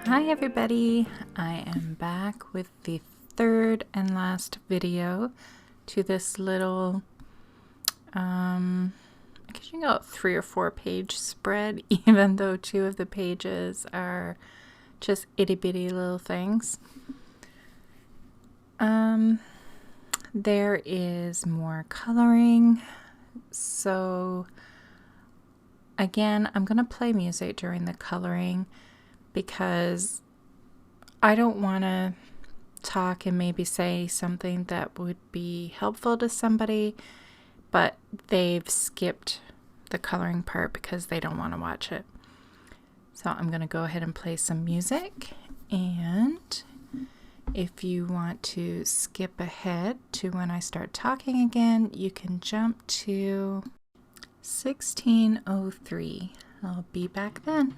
Hi everybody, I am back with the third and last video to this little, I guess you can call it 3 or 4 page spread, even though 2 of the pages are just itty bitty little things. There is more coloring, so again, I'm going to play music during the coloring because I don't want to talk and maybe say something that would be helpful to somebody, but they've skipped the coloring part because they don't want to watch it. So I'm going to go ahead and play some music, and if you want to skip ahead to when I start talking again, you can jump to 1603. I'll be back then.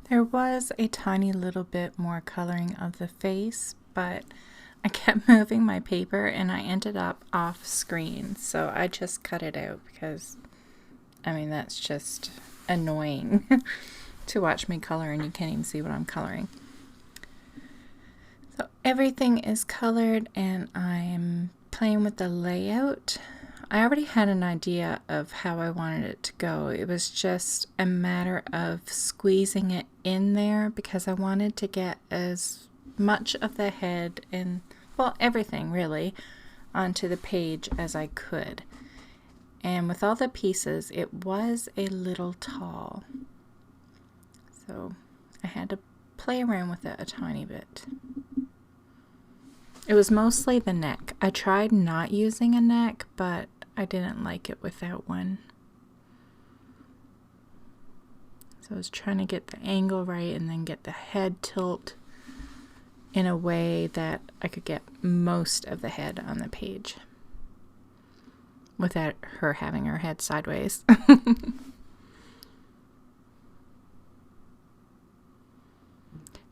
There was a tiny little bit more coloring of the face, but I kept moving my paper and I ended up off screen. So I just cut it out because, I mean, that's just annoying to watch me color and you can't even see what I'm coloring. So everything is colored and I'm playing with the layout. I already had an idea of how I wanted it to go. It was just a matter of squeezing it in there because I wanted to get as much of the head and, well, everything really, onto the page as I could. And with all the pieces, it was a little tall. So I had to play around with it a tiny bit. It was mostly the neck. I tried not using a neck, but I didn't like it without one. So I was trying to get the angle right and then get the head tilt in a way that I could get most of the head on the page without her having her head sideways.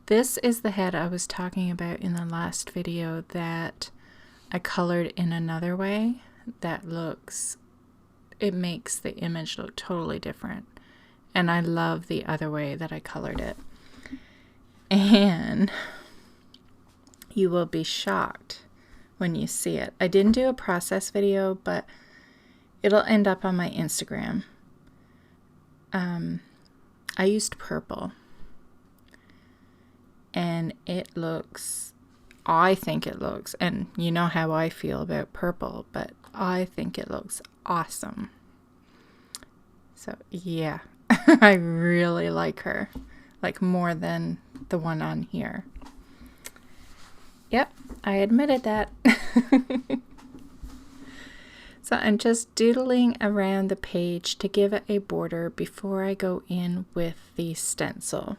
This is the head I was talking about in the last video that I colored in another way that looks, it makes the image look totally different. And I love the other way that I colored it. And you will be shocked when you see it. I didn't do a process video, but it'll end up on my Instagram. I used purple. And it looks, I think it looks, and you know how I feel about purple, but I think it looks awesome. So yeah, I really like her, like more than the one on here. Yep, I admitted that. So I'm just doodling around the page to give it a border before I go in with the stencil.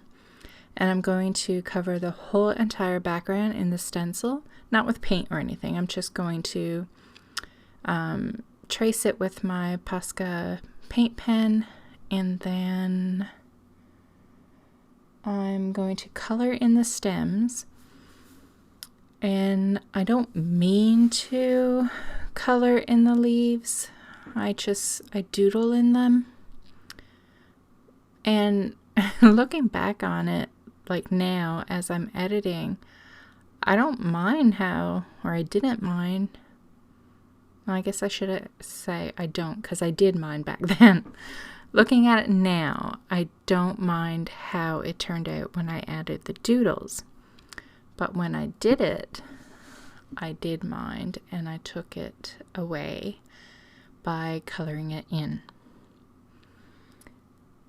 And I'm going to cover the whole entire background in the stencil, not with paint or anything. I'm just going to trace it with my Posca paint pen, and then I'm going to color in the stems. And I don't mean to color in the leaves. I doodle in them. And looking back on it, like now as I'm editing, I don't mind how, or I didn't mind. Well, I guess I should say I don't, because I did mind back then. Looking at it now, I don't mind how it turned out when I added the doodles. But when I did it, I did mind, and I took it away by coloring it in.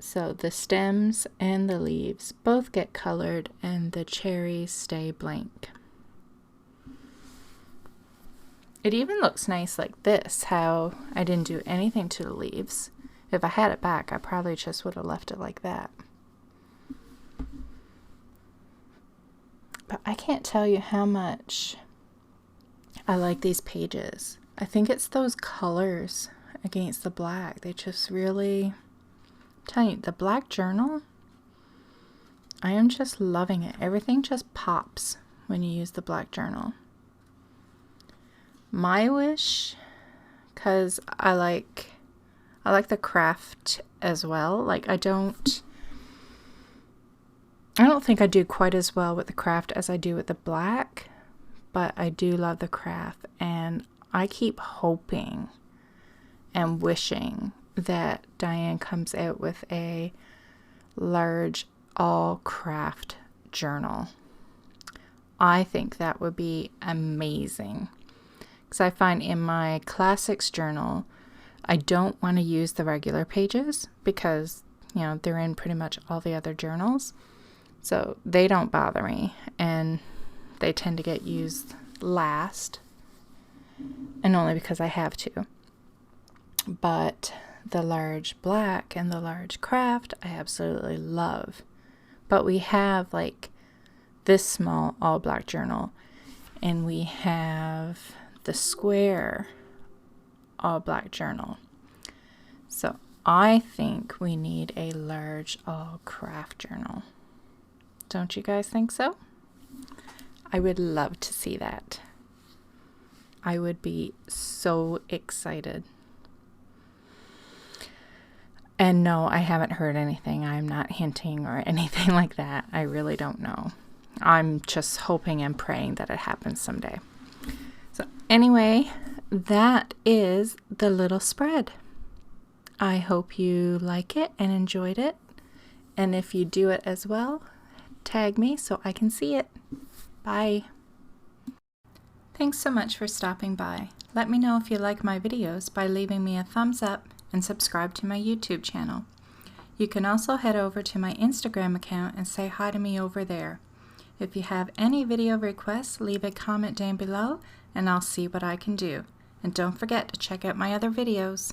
So the stems and the leaves both get colored and the cherries stay blank. It even looks nice like this, how I didn't do anything to the leaves. If I had it back, I probably just would have left it like that. But I can't tell you how much I like these pages. I think it's those colors against the black. They just really... Tell you, the black journal, I am just loving it. Everything just pops when you use the black journal. My wish, because I like the craft as well. Like I don't think I do quite as well with the craft as I do with the black, but I do love the craft, and I keep hoping and wishing that Diane comes out with a large all craft journal. I think that would be amazing, because I find in my classics journal I don't want to use the regular pages because, you know, they're in pretty much all the other journals, so they don't bother me, and they tend to get used last, and only because I have to. But the large black and the large craft I absolutely love. But we have like this small all black journal, and we have the square all black journal. So I think we need a large all craft journal. Don't you guys think so? I would love to see that. I would be so excited. And no, I haven't heard anything. I'm not hinting or anything like that. I really don't know. I'm just hoping and praying that it happens someday. So anyway, that is the little spread. I hope you like it and enjoyed it. And if you do it as well, tag me so I can see it. Bye. Thanks so much for stopping by. Let me know if you like my videos by leaving me a thumbs up and subscribe to my YouTube channel. You can also head over to my Instagram account and say hi to me over there. If you have any video requests, leave a comment down below and I'll see what I can do. And don't forget to check out my other videos.